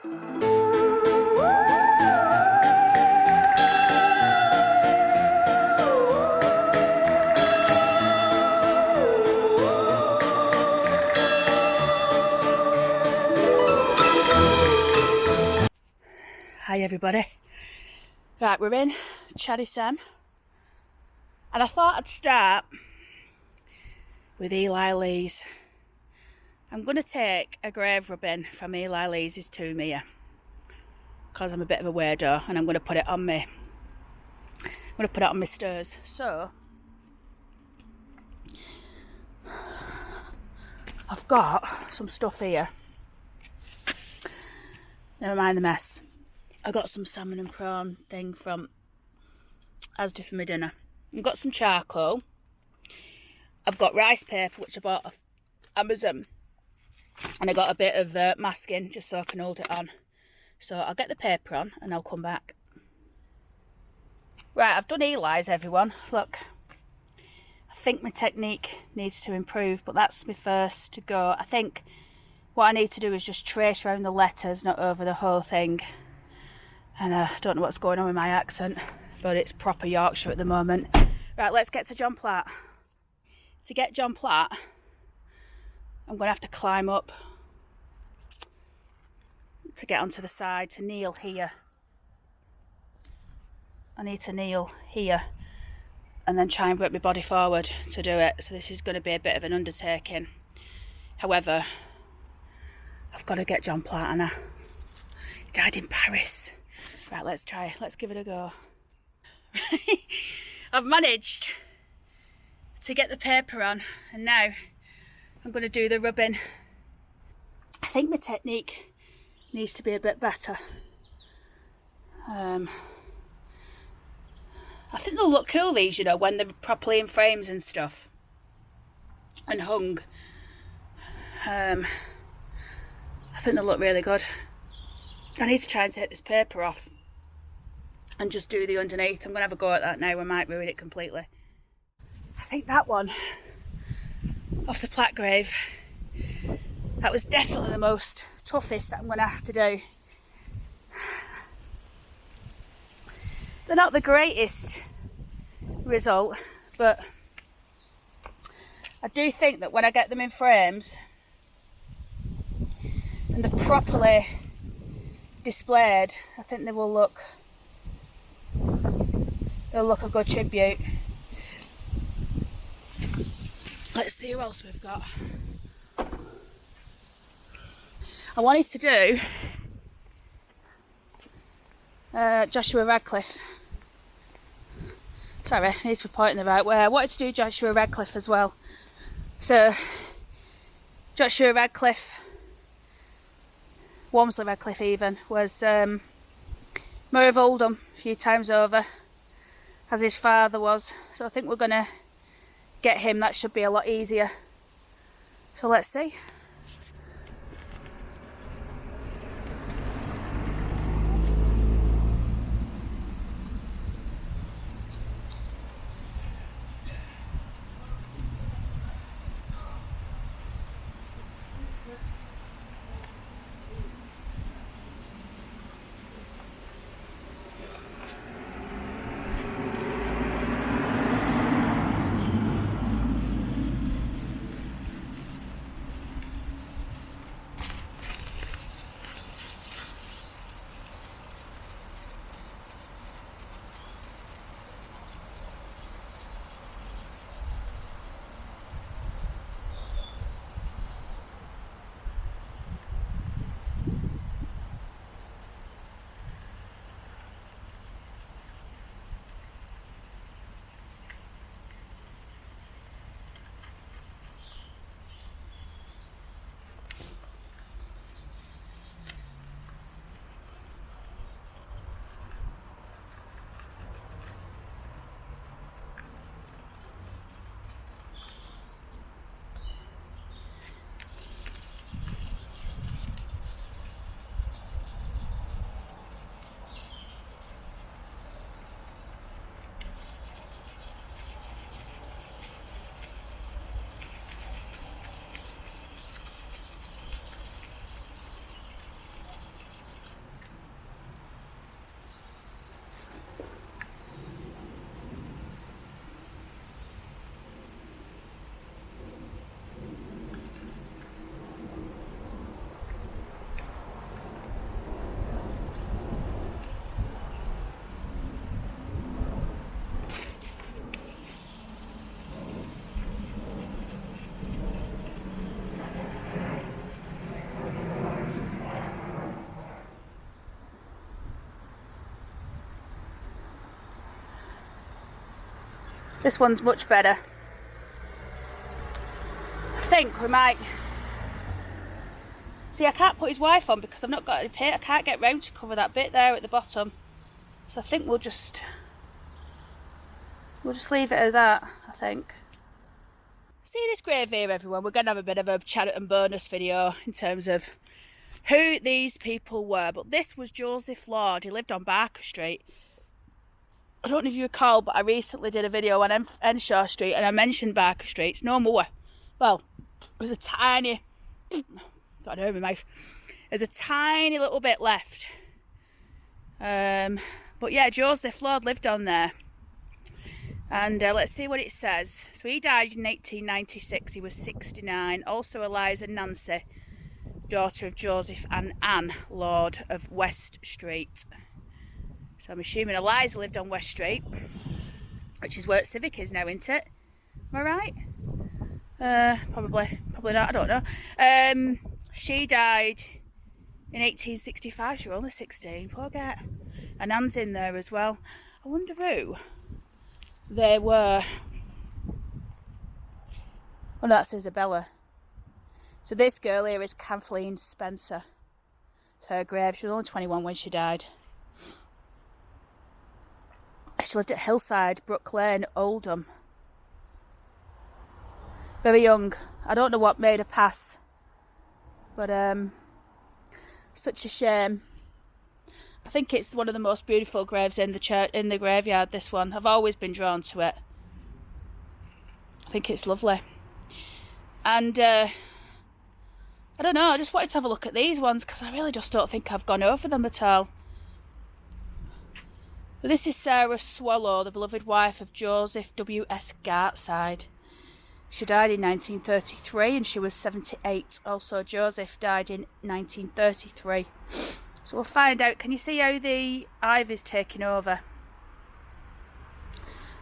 Hi everybody. Right, we're in Cherry Sam, and I thought I'd start with Eli Lee's. I'm going to take a grave rubbing from Eli Lee's tomb here, because I'm a bit of a weirdo, and I'm going to put it on me. I'm going to put it on my stairs. So I've got some stuff here. Never mind the mess. I got some salmon and prawn thing from Asda for my dinner. I've got some charcoal. I've got rice paper, which I bought off Amazon. And I got a bit of masking just so I can hold it on. So I'll get the paper on and I'll come back. Right, I've done Eli's, everyone. Look, I think my technique needs to improve, but that's my first to go. I think what I need to do is just trace around the letters, not over the whole thing. And I don't know what's going on with my accent, but it's proper Yorkshire at the moment. Right, let's get to John Platt. To get John Platt, I'm going to have to climb up to get onto the side, to kneel here. I need to kneel here and then try and work my body forward to do it. So this is going to be a bit of an undertaking. However, I've got to get John Platt, and he died in Paris. Right, let's try. Let's give it a go. I've managed to get the paper on, and now I'm going to do the rubbing. I think my technique needs to be a bit better. I think they'll look cool, these, you know, when they're properly in frames and stuff and hung. I think they'll look really good. I need to try and take this paper off and just do the underneath. I'm going to have a go at that now. I might ruin it completely. I think that one off the Platt grave, that was definitely the most toughest that I'm going to have to do. They're not the greatest result, but I do think that when I get them in frames and they're properly displayed, I think they will look, they'll look a good tribute. Let's see who else we've got. I wanted to do Joshua Radcliffe. Sorry, I need to be pointing the right way. I wanted to do Joshua Radcliffe as well. So, Joshua Radcliffe, Walmsley Radcliffe even, was Mayor of Oldham a few times over, as his father was. So I think we're going to get him. That should be a lot easier. So let's see. This one's much better. I think we might... See, I can't put his wife on because I've not got any paint. I can't get round to cover that bit there at the bottom. So I think we'll just leave it at that, I think. See this grave here, everyone? We're going to have a bit of a chat and bonus video in terms of who these people were. But this was Joseph Lord. He lived on Barker Street. I don't know if you recall, but I recently did a video on Enshaw Street and I mentioned Barker Street. It's no more. Well, there's a tiny... got an herb in my mouth. There's a tiny little bit left. But yeah, Joseph Lord lived on there. And let's see what it says. So he died in 1896. He was 69. Also Eliza Nancy, daughter of Joseph and Anne Lord of West Street. So I'm assuming Eliza lived on West Street, which is where Civic is now, isn't it? Am I right? Probably not. I don't know. She died in 1865. She was only 16. Poor get. And Anne's in there as well. I wonder who they were. Oh no, that's Isabella. So this girl here is Kathleen Spencer. It's her grave. She was only 21 when she died. She lived at Hillside, Brook Lane, Oldham. Very young. I don't know what made her pass. But such a shame. I think it's one of the most beautiful graves in the church, in the graveyard, this one. I've always been drawn to it. I think it's lovely. And I don't know, I just wanted to have a look at these ones because I really just don't think I've gone over them at all. But this is Sarah Swallow, the beloved wife of Joseph W.S. Gartside. She died in 1933 and she was 78. Also, Joseph died in 1933. So we'll find out. Can you see how the ivy's taking over?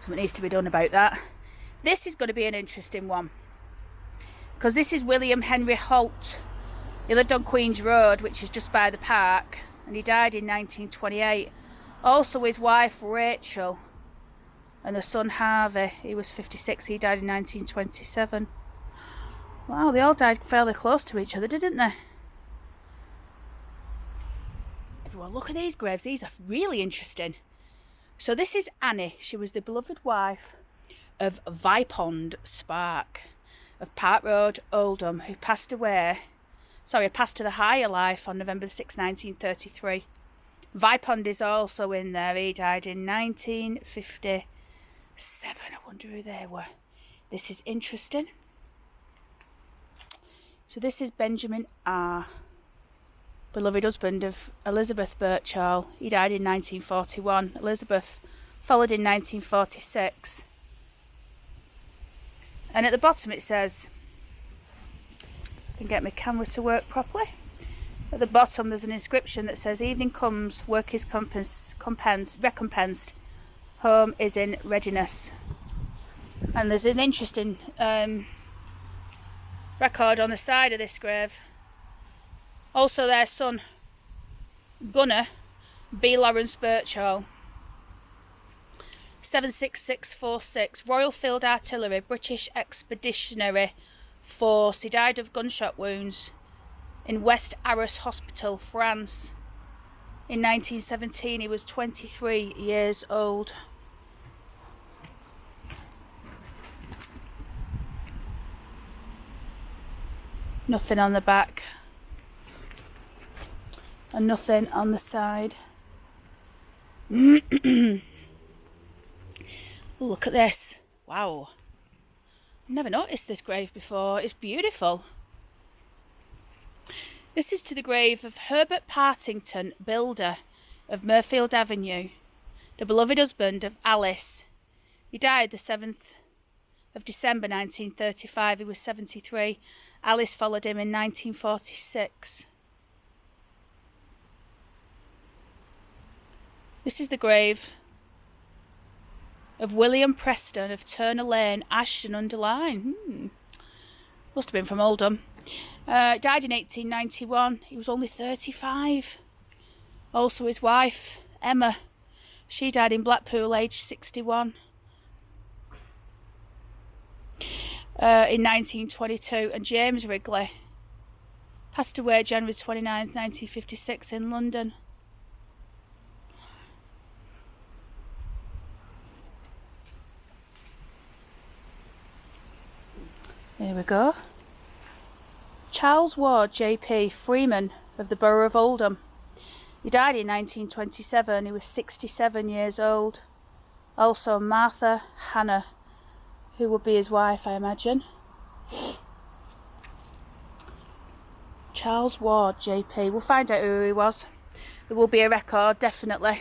Something needs to be done about that. This is going to be an interesting one. Because this is William Henry Holt. He lived on Queen's Road, which is just by the park. And he died in 1928. Also his wife Rachel. And the son Harvey, he was 56, he died in 1927. Wow, they all died fairly close to each other, didn't they? Everyone, look at these graves, these are really interesting. So this is Annie, she was the beloved wife of Vipond Spark of Park Road, Oldham, who passed to the higher life on November 6, 1933. Vipond is also in there, he died in 1957. I wonder who they were. This is interesting. So this is Benjamin R., beloved husband of Elizabeth Birchall. He died in 1941. Elizabeth followed in 1946. And at the bottom it says, I can get my camera to work properly. At the bottom there's an inscription that says, evening comes, work is recompensed, home is in readiness. And there's an interesting record on the side of this grave. Also their son, Gunner B. Lawrence Birchall, 76646, Royal Field Artillery, British Expeditionary Force. He died of gunshot wounds in West Arras Hospital, France. In 1917, he was 23 years old. Nothing on the back. And nothing on the side. Look at this. Wow. I've never noticed this grave before. It's beautiful. This is to the grave of Herbert Partington, builder of Murfield Avenue, the beloved husband of Alice. He died the 7th of December 1935. He was 73. Alice followed him in 1946. This is the grave of William Preston of Turner Lane, Ashton-under-Lyne. Must have been from Oldham. Died in 1891. He was only 35. Also his wife, Emma. She died in Blackpool, aged 61. in 1922, and James Wrigley passed away January 29th, 1956 in London. Here we go. Charles Ward, JP, Freeman of the Borough of Oldham. He died in 1927. He was 67 years old. Also Martha Hannah, who would be his wife, I imagine. Charles Ward, JP. We'll find out who he was. There will be a record, definitely.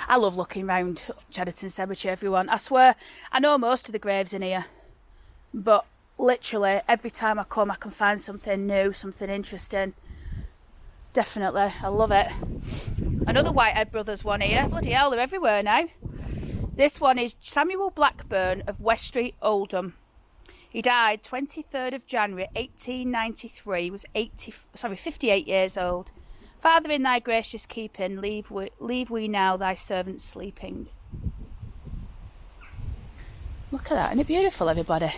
I love looking round Chedderton Cemetery, everyone. I swear, I know most of the graves in here, but literally every time I come I can find something new, something interesting. Definitely, I love it. Another Whitehead Brothers one here. Bloody hell, they're everywhere now. This one is Samuel Blackburn of West Street, Oldham. He died 23rd of January 1893. He was 58 years old. Father, in thy gracious keeping, leave we now thy servants sleeping. Look at that, isn't it beautiful, everybody?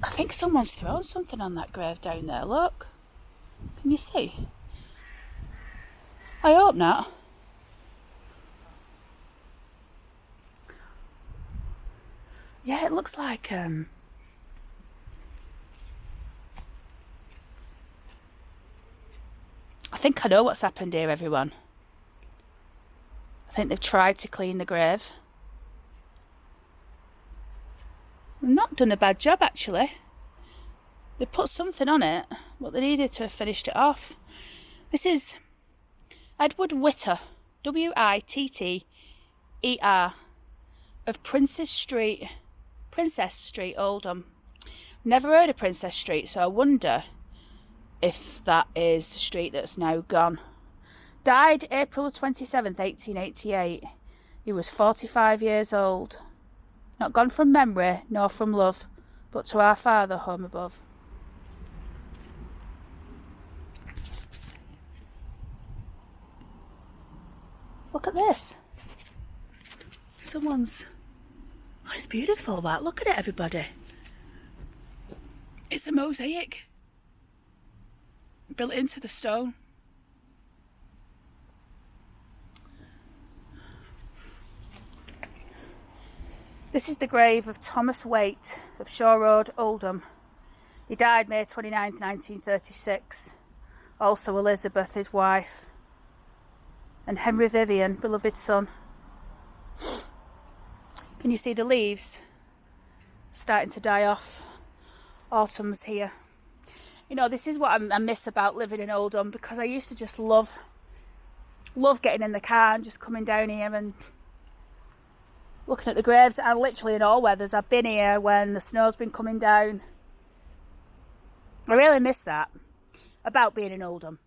I think someone's thrown something on that grave down there, look. Can you see? I hope not. Yeah, it looks like I think I know what's happened here, everyone. I think they've tried to clean the grave. They've not done a bad job, actually. They put something on it, but they needed to have finished it off. This is Edward Witter, Witter, of Princess Street, Oldham. Never heard of Princess Street, so I wonder if that is the street that's now gone. Died April 27th, 1888. He was 45 years old. Not gone from memory, nor from love, but to our Father home above. Look at this. Someone's... Oh, it's beautiful, that. Look at it, everybody. It's a mosaic. Built into the stone. This is the grave of Thomas Waite of Shaw Road, Oldham. He died May 29th, 1936. Also Elizabeth, his wife, and Henry Vivian, beloved son. Can you see the leaves starting to die off? Autumn's here. You know, this is what I miss about living in Oldham, because I used to just love getting in the car and just coming down here and looking at the graves. And literally in all weathers, I've been here when the snow's been coming down. I really miss that about being in Oldham.